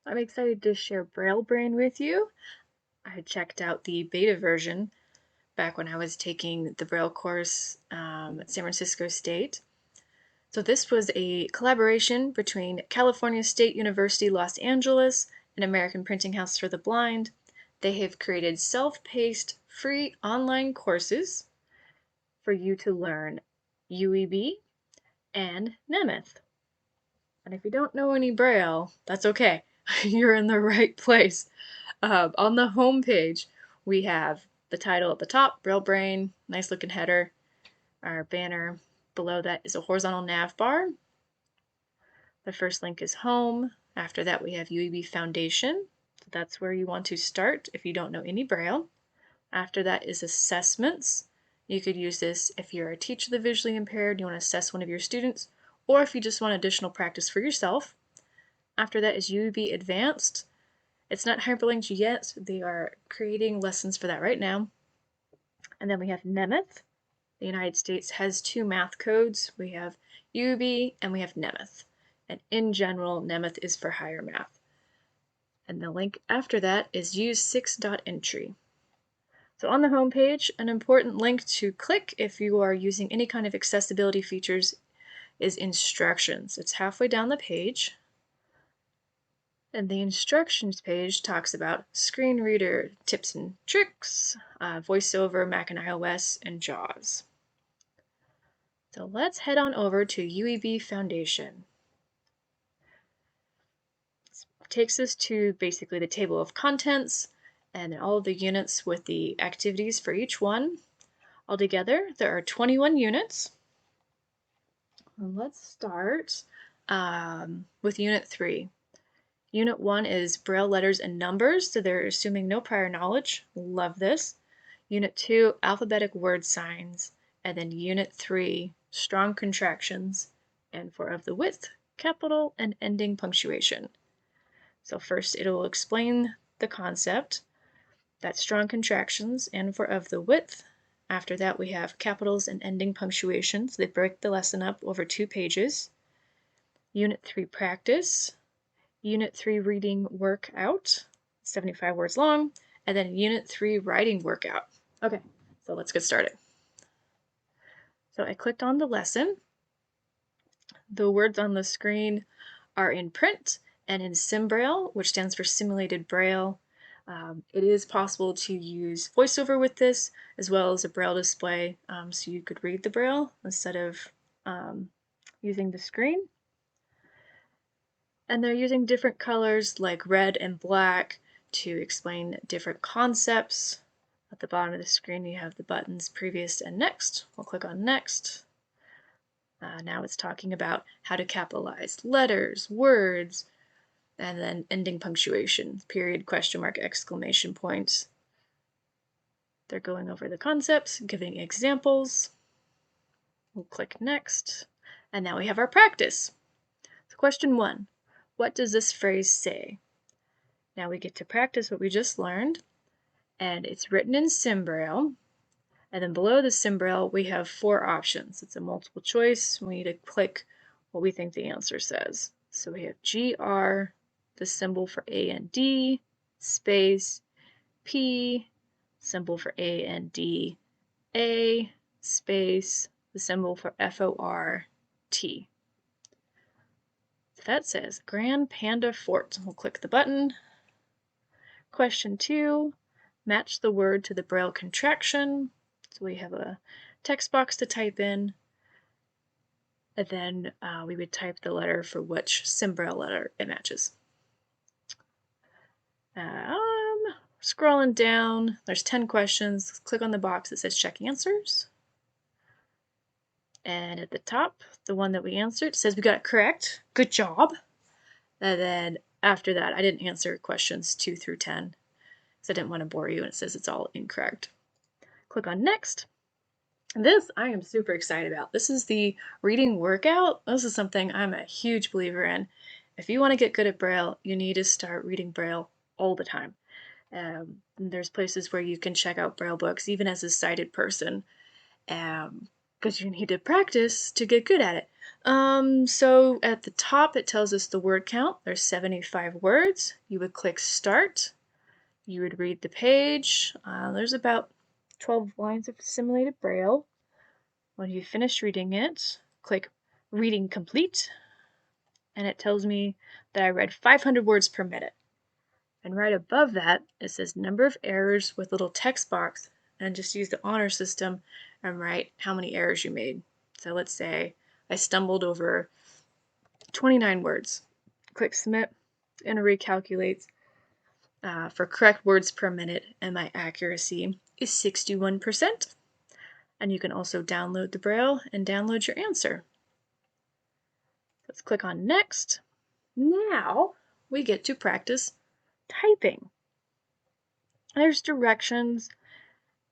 I'm excited to share Braille Brain with you. I checked out the beta version back when I was taking the Braille course at San Francisco State. So this was a collaboration between California State University, Los Angeles, and American Printing House for the Blind. They have created self-paced, free online courses for you to learn UEB and Nemeth. And if you don't know any Braille, that's okay. You're in the right place. On the home page, we have the title at the top, Braille Brain, nice looking header. Our banner below that is a horizontal nav bar. The first link is home. After that, we have UEB Foundation. So that's where you want to start if you don't know any Braille. After that is assessments. You could use this if you're a teacher of the visually impaired, you want to assess one of your students, or if you just want additional practice for yourself. After that is UEB Advanced. It's not hyperlinked yet. They are creating lessons for that right now. And then we have Nemeth. The United States has two math codes. We have UEB and we have Nemeth. And in general, Nemeth is for higher math. And the link after that is use6.entry. So on the home page, an important link to click if you are using any kind of accessibility features is instructions. It's halfway down the page. And the instructions page talks about screen reader tips and tricks, VoiceOver, Mac and iOS, and JAWS. So let's head on over to UEB Foundation. This takes us to basically the table of contents and all of the units with the activities for each one. Altogether, there are 21 units. And let's start with Unit 3. Unit 1 is Braille letters and numbers, so they're assuming no prior knowledge. Love this. Unit 2, alphabetic word signs. And then Unit 3, strong contractions. And for of the width, capital and ending punctuation. So first it'll explain the concept. That's strong contractions and for of the width. After that we have capitals and ending punctuations. They break the lesson up over 2 pages. Unit 3 practice. Unit 3 reading workout, 75 words long, and then Unit 3 writing workout. Okay, so let's get started. So I clicked on the lesson. The words on the screen are in print and in SimBraille, which stands for Simulated Braille. It is possible to use VoiceOver with this, as well as a Braille display, so you could read the Braille instead of using the screen. And they're using different colors like red and black to explain different concepts. At the bottom of the screen you have the buttons previous and next. We'll click on next. Now it's talking about how to capitalize letters, words, and then ending punctuation, period, question mark, exclamation points. They're going over the concepts, giving examples. We'll click next. And now we have our practice. So question 1. What does this phrase say? Now we get to practice what we just learned, and it's written in SimBraille. And then below the SimBraille, we have 4 options. It's a multiple choice. We need to click what we think the answer says. So we have GR, the symbol for A and D, space, P, symbol for A and D, A, space, the symbol for FOR, T. That says Grand Panda Fort. We'll click the button. Question 2, match the word to the Braille contraction. So we have a text box to type in, and then we would type the letter for which SimBraille letter it matches. Scrolling down, there's 10 questions. Click on the box that says check answers. And at the top, the one that we answered says we got it correct. Good job. And then after that, I didn't answer questions 2 through 10 because I didn't want to bore you, and it says it's all incorrect. Click on next. This I am super excited about. This is the reading workout. This is something I'm a huge believer in. If you want to get good at Braille, you need to start reading Braille all the time. There's places where you can check out Braille books, even as a sighted person. Because you need to practice to get good at it. So at the top it tells us the word count. There's 75 words. You would click Start. You would read the page. There's about 12 lines of simulated Braille. When you finish reading it, click Reading Complete, and it tells me that I read 500 words per minute. And right above that, it says number of errors with a little text box, and just use the honor system and write how many errors you made. So let's say I stumbled over 29 words. Click Submit, and it recalculates for correct words per minute, and my accuracy is 61%. And you can also download the Braille and download your answer. Let's click on Next. Now we get to practice typing. There's directions.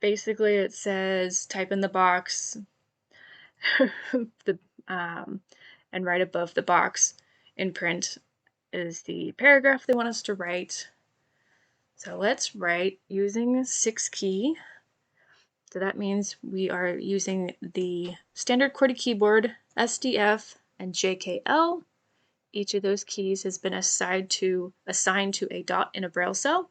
Basically, it says type in the box, and right above the box in print is the paragraph they want us to write. So let's write using 6 key. So that means we are using the standard QWERTY keyboard, SDF, and JKL. Each of those keys has been assigned to a dot in a Braille cell.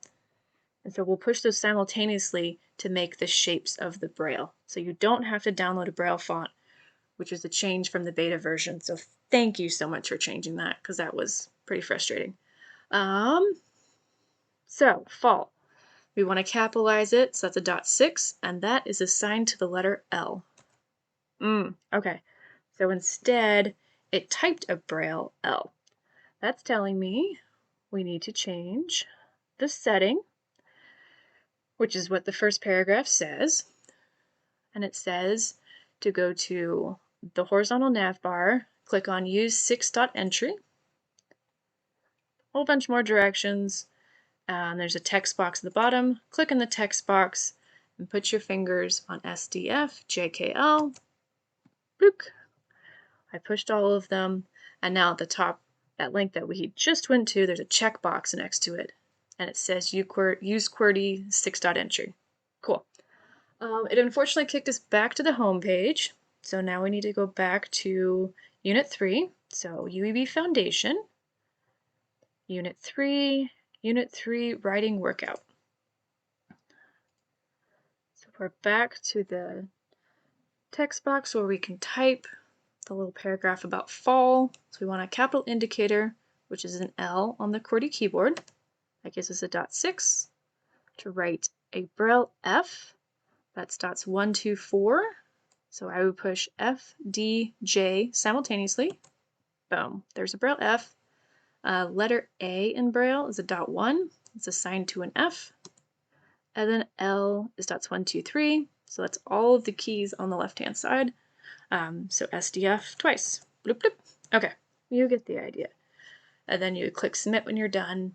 And so we'll push those simultaneously to make the shapes of the Braille. So you don't have to download a Braille font, which is a change from the beta version. So thank you so much for changing that, because that was pretty frustrating. So fall. We want to capitalize it, so that's a .6, and that is assigned to the letter L. Okay, so instead, it typed a Braille L. That's telling me we need to change the setting, which is what the first paragraph says. And it says to go to the horizontal nav bar, click on Use 6.entry. A whole bunch more directions. There's a text box at the bottom. Click in the text box and put your fingers on SDF, JKL. Blook. I pushed all of them, and now at the top, that link that we just went to, there's a checkbox next to it, and it says Use QWERTY 6.entry. Cool. It unfortunately kicked us back to the home page, so now we need to go back to Unit 3, so UEB Foundation, Unit 3, Writing Workout. So we're back to the text box where we can type the little paragraph about fall. So we want a capital indicator, which is an L on the QWERTY keyboard. That gives us a .6. To write a Braille F, that's dots 1, 2, 4. So I would push F, D, J simultaneously. Boom, there's a Braille F. Letter A in Braille is a .1. It's assigned to an F. And then L is dots 1, 2, 3. So that's all of the keys on the left-hand side. So SDF twice. Bloop, bloop. Okay, you get the idea. And then you click Submit when you're done.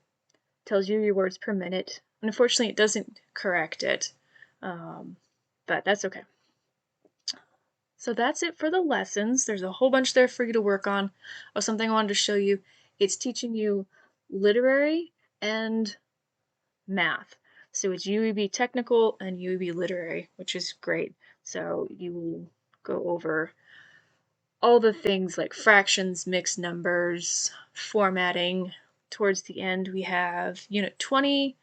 Tells you your words per minute. Unfortunately, it doesn't correct it, but that's okay. So that's it for the lessons. There's a whole bunch there for you to work on. Oh, something I wanted to show you. It's teaching you literary and math. So it's UEB technical and UEB literary, which is great. So you will go over all the things like fractions, mixed numbers, formatting. Towards the end, we have Unit 20,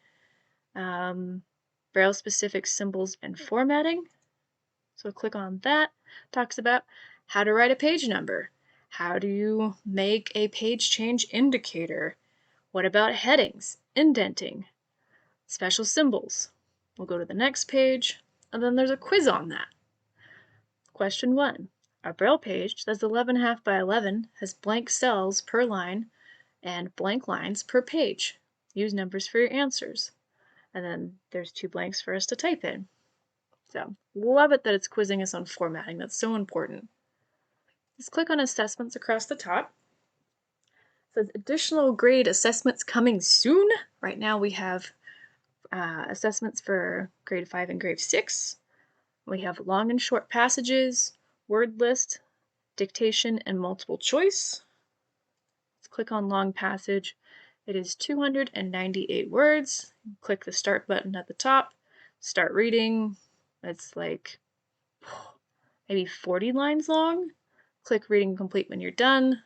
Braille-specific symbols and formatting. So click on that. Talks about how to write a page number. How do you make a page change indicator? What about headings, indenting, special symbols? We'll go to the next page, and then there's a quiz on that. Question 1. A Braille page that's 11.5 by 11 has blank cells per line and blank lines per page. Use numbers for your answers. And then there's 2 blanks for us to type in. So, love it that it's quizzing us on formatting. That's so important. Let's click on Assessments across the top. It says additional grade assessments coming soon. Right now we have assessments for grade 5 and grade 6. We have long and short passages, word list, dictation, and multiple choice. Let's click on long passage. It is 298 words. Click the start button at the top. Start reading. It's like maybe 40 lines long. Click Reading Complete when you're done,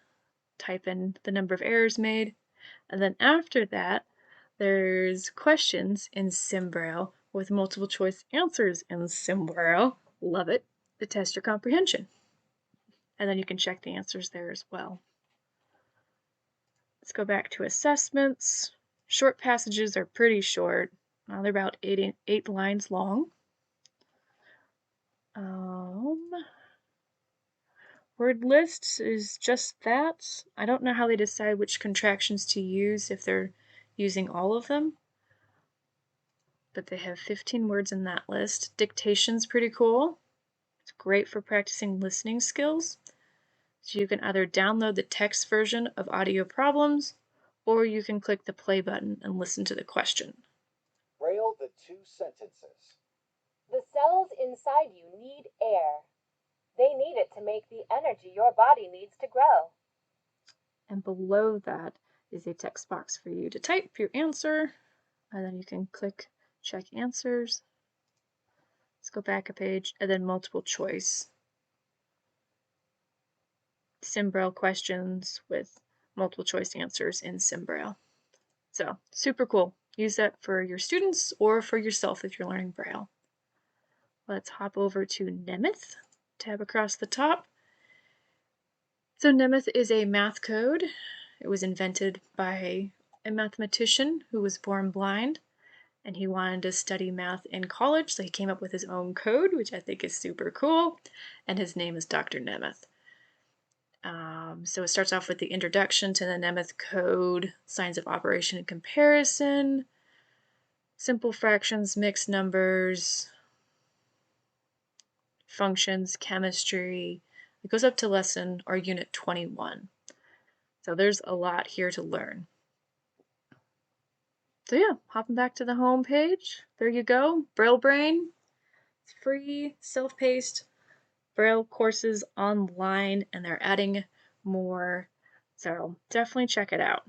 type in the number of errors made, and then after that, there's questions in SimBraille with multiple choice answers in SimBraille. Love it. To test your comprehension. And then you can check the answers there as well. Let's go back to assessments. Short passages are pretty short. They're about eight lines long. Word lists is just that. I don't know how they decide which contractions to use if they're using all of them. But they have 15 words in that list. Dictation's pretty cool. It's great for practicing listening skills. So you can either download the text version of audio problems, or you can click the play button and listen to the question. Braille the 2 sentences. The cells inside you need air. They need it to make the energy your body needs to grow. And below that is a text box for you to type your answer, and then you can click check answers. Let's go back a page, and then multiple choice. SimBraille questions with multiple choice answers in SimBraille. So super cool. Use that for your students or for yourself if you're learning Braille. Let's hop over to Nemeth, tab across the top. So Nemeth is a math code. It was invented by a mathematician who was born blind, and he wanted to study math in college, so he came up with his own code, which I think is super cool, and his name is Dr. Nemeth. So it starts off with the introduction to the Nemeth code, signs of operation and comparison, simple fractions, mixed numbers, functions, chemistry. It goes up to lesson or unit 21. So there's a lot here to learn. So yeah, hopping back to the home page. There you go, Braille Brain. It's free, self-paced Braille courses online, and they're adding more. So definitely check it out.